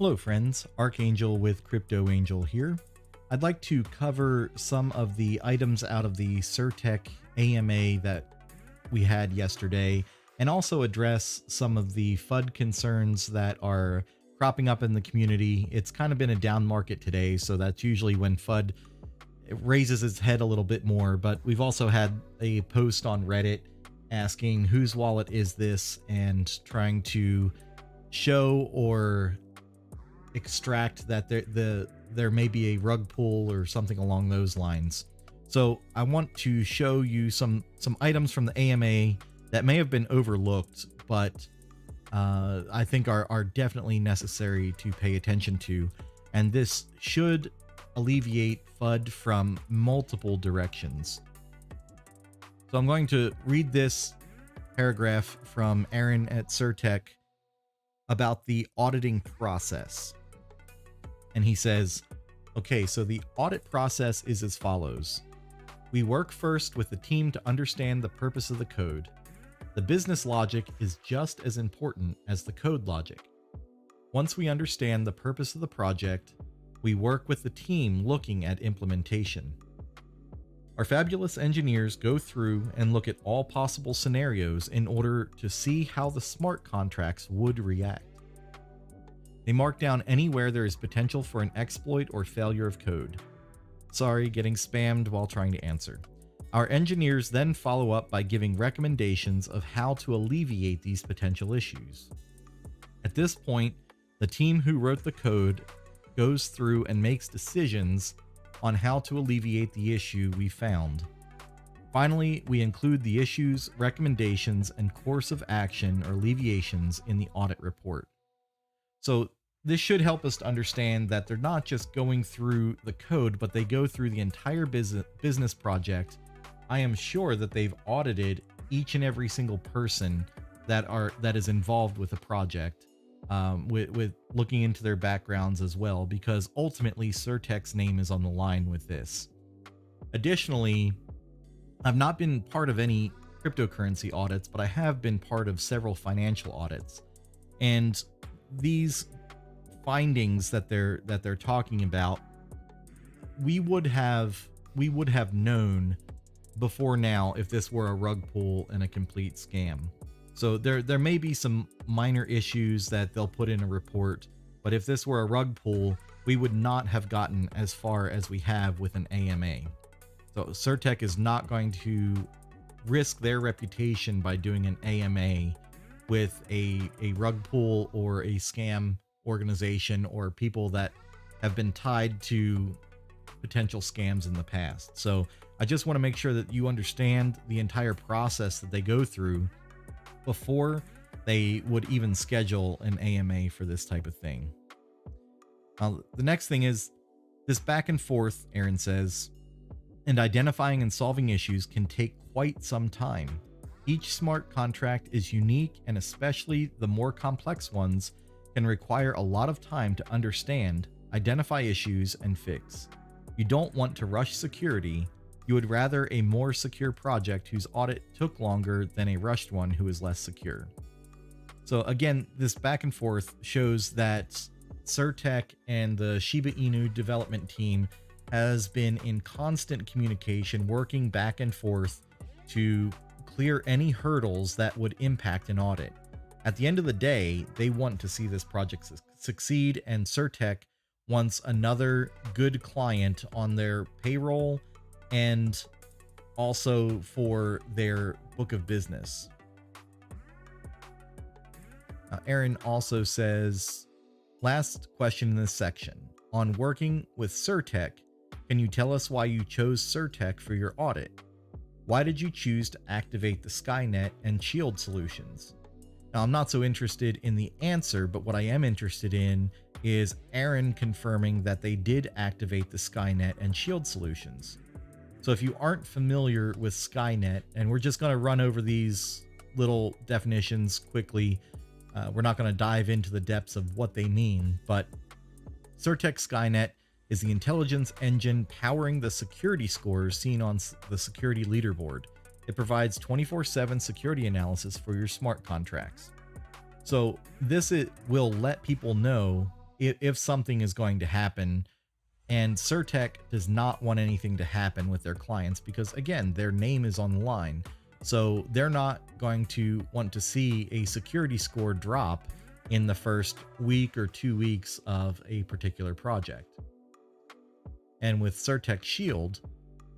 Hello friends, Archangel with Crypto Angel here. I'd like to cover some of the items out of the Certik AMA that we had yesterday, and also address some of the FUD concerns that are cropping up in the community. It's kind of been a down market today, so that's usually when FUD raises its head a little bit more, but we've also had a post on Reddit asking whose wallet is this, and trying to show or extract that there may be a rug pull or something along those lines. So I want to show you some items from the AMA that may have been overlooked, but I think are definitely necessary to pay attention to, and this should alleviate FUD from multiple directions. So I'm going to read this paragraph from Aaron at Certik about the auditing process. And he says, okay, so the audit process is as follows. We work first with the team to understand the purpose of the code. The business logic is just as important as the code logic. Once we understand the purpose of the project, we work with the team looking at implementation. Our fabulous engineers go through and look at all possible scenarios in order to see how the smart contracts would react. They mark down anywhere there is potential for an exploit or failure of code. Sorry, getting spammed while trying to answer. Our engineers then follow up by giving recommendations of how to alleviate these potential issues. At this point, the team who wrote the code goes through and makes decisions on how to alleviate the issue we found. Finally, we include the issues, recommendations, and course of action or alleviations in the audit report. So this should help us to understand that they're not just going through the code, but they go through the entire business project. I am sure that they've audited each and every single person that is involved with a project, with looking into their backgrounds as well, because ultimately Certik's name is on the line with this. Additionally, I've not been part of any cryptocurrency audits, but I have been part of several financial audits, and these findings that they're talking about, we would have known before now if this were a rug pull and a complete scam. So there may be some minor issues that they'll put in a report, but if this were a rug pull, we would not have gotten as far as we have with an AMA. So Certik is not going to risk their reputation by doing an AMA with a rug pull or a scam organization or people that have been tied to potential scams in the past. So I just want to make sure that you understand the entire process that they go through before they would even schedule an AMA for this type of thing. The next thing is this back and forth, Aaron says, and identifying and solving issues can take quite some time. Each smart contract is unique, and especially the more complex ones can require a lot of time to understand, identify issues, and fix. You don't want to rush security. You would rather a more secure project whose audit took longer than a rushed one who is less secure. So again, this back and forth shows that Certik and the shibainu development team has been in constant communication, working back and forth to clear any hurdles that would impact an audit. At the end of the day, they want to see this project succeed, and Certik wants another good client on their payroll and also for their book of business. Aaron also says, last question in this section. On working with Certik, can you tell us why you chose Certik for your audit? Why did you choose to activate the Skynet and Shield solutions? Now, I'm not so interested in the answer, but what I am interested in is Aaron confirming that they did activate the Skynet and Shield solutions. So if you aren't familiar with Skynet, and we're just going to run over these little definitions quickly, we're not going to dive into the depths of what they mean, but Certik Skynet is the intelligence engine powering the security scores seen on the security leaderboard. It provides 24/7 security analysis for your smart contracts. So this will let people know if something is going to happen. And Certek does not want anything to happen with their clients because, again, their name is on the line. So they're not going to want to see a security score drop in the first week or 2 weeks of a particular project. And with Certek Shield,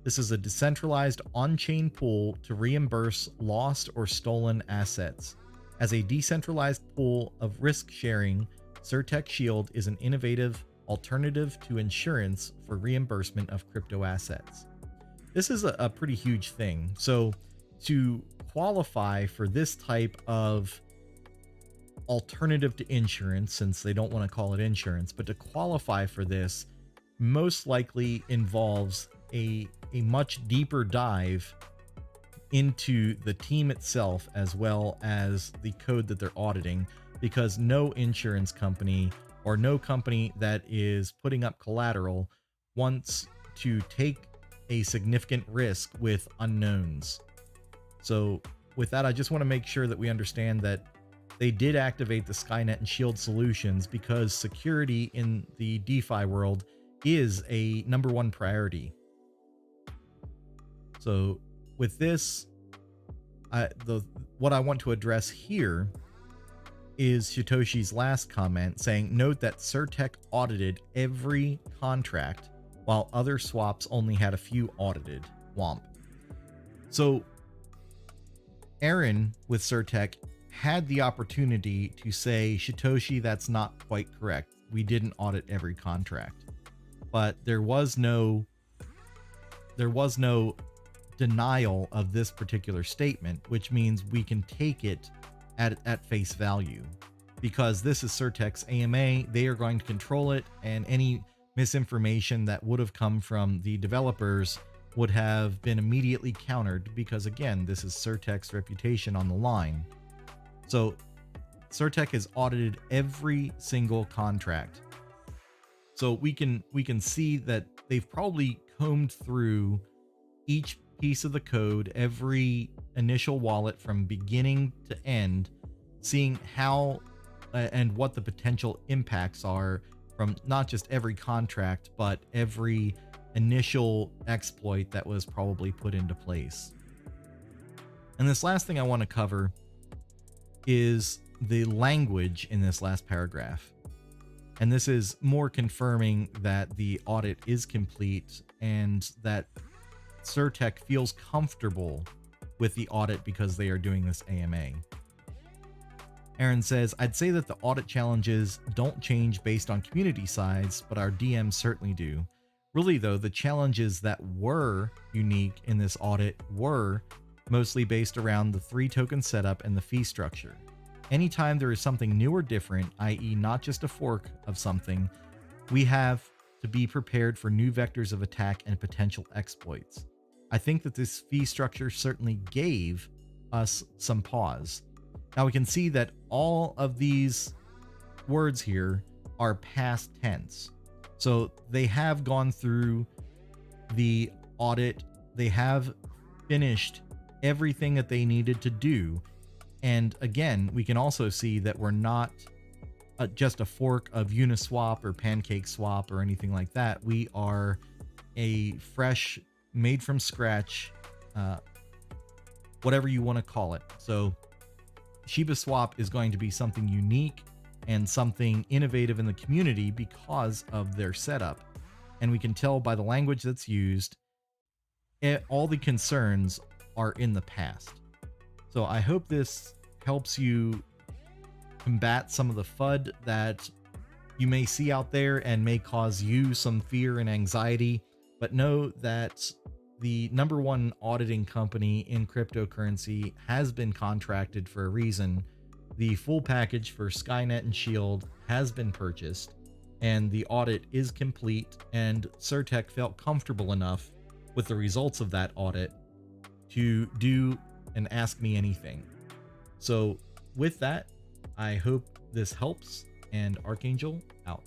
this is a decentralized on-chain pool to reimburse lost or stolen assets. As a decentralized pool of risk sharing, Certek Shield is an innovative alternative to insurance for reimbursement of crypto assets. This is a pretty huge thing. So to qualify for this type of alternative to insurance, since they don't want to call it insurance, but to qualify for this most likely involves a much deeper dive into the team itself as well as the code that they're auditing, because no insurance company or no company that is putting up collateral wants to take a significant risk with unknowns. So with that, I just want to make sure that we understand that they did activate the Skynet and Shield solutions because security in the DeFi world is a #1 priority. So with this, what I want to address here is Satoshi's last comment saying, note that Certek audited every contract while other swaps only had a few audited. Womp. So Aaron with Certek had the opportunity to say, Satoshi, that's not quite correct. We didn't audit every contract. But there was no denial of this particular statement, which means we can take it at face value, because this is Certek's AMA. They are going to control it, and any misinformation that would have come from the developers would have been immediately countered, because again, this is Certek's reputation on the line. So Certek has audited every single contract. So we can see that they've probably combed through each piece of the code, every initial wallet from beginning to end, seeing how and what the potential impacts are from not just every contract, but every initial exploit that was probably put into place. And this last thing I want to cover is the language in this last paragraph. And this is more confirming that the audit is complete and that Certek feels comfortable with the audit because they are doing this AMA. Aaron says, I'd say that the audit challenges don't change based on community size, but our DMs certainly do. Really though, the challenges that were unique in this audit were mostly based around the 3 token setup and the fee structure. Anytime there is something new or different, i.e. not just a fork of something, we have to be prepared for new vectors of attack and potential exploits. I think that this fee structure certainly gave us some pause. Now we can see that all of these words here are past tense. So they have gone through the audit. They have finished everything that they needed to do. And again, we can also see that we're not just a fork of Uniswap or PancakeSwap or anything like that. We are a fresh, made from scratch, whatever you want to call it. So ShibaSwap is going to be something unique and something innovative in the community because of their setup. And we can tell by the language that's used, all the concerns are in the past. So I hope this helps you combat some of the FUD that you may see out there and may cause you some fear and anxiety. But know that the #1 auditing company in cryptocurrency has been contracted for a reason. The full package for Skynet and Shield has been purchased, and the audit is complete, and Certek felt comfortable enough with the results of that audit to do an Ask Me Anything. So with that, I hope this helps, and Archangel out.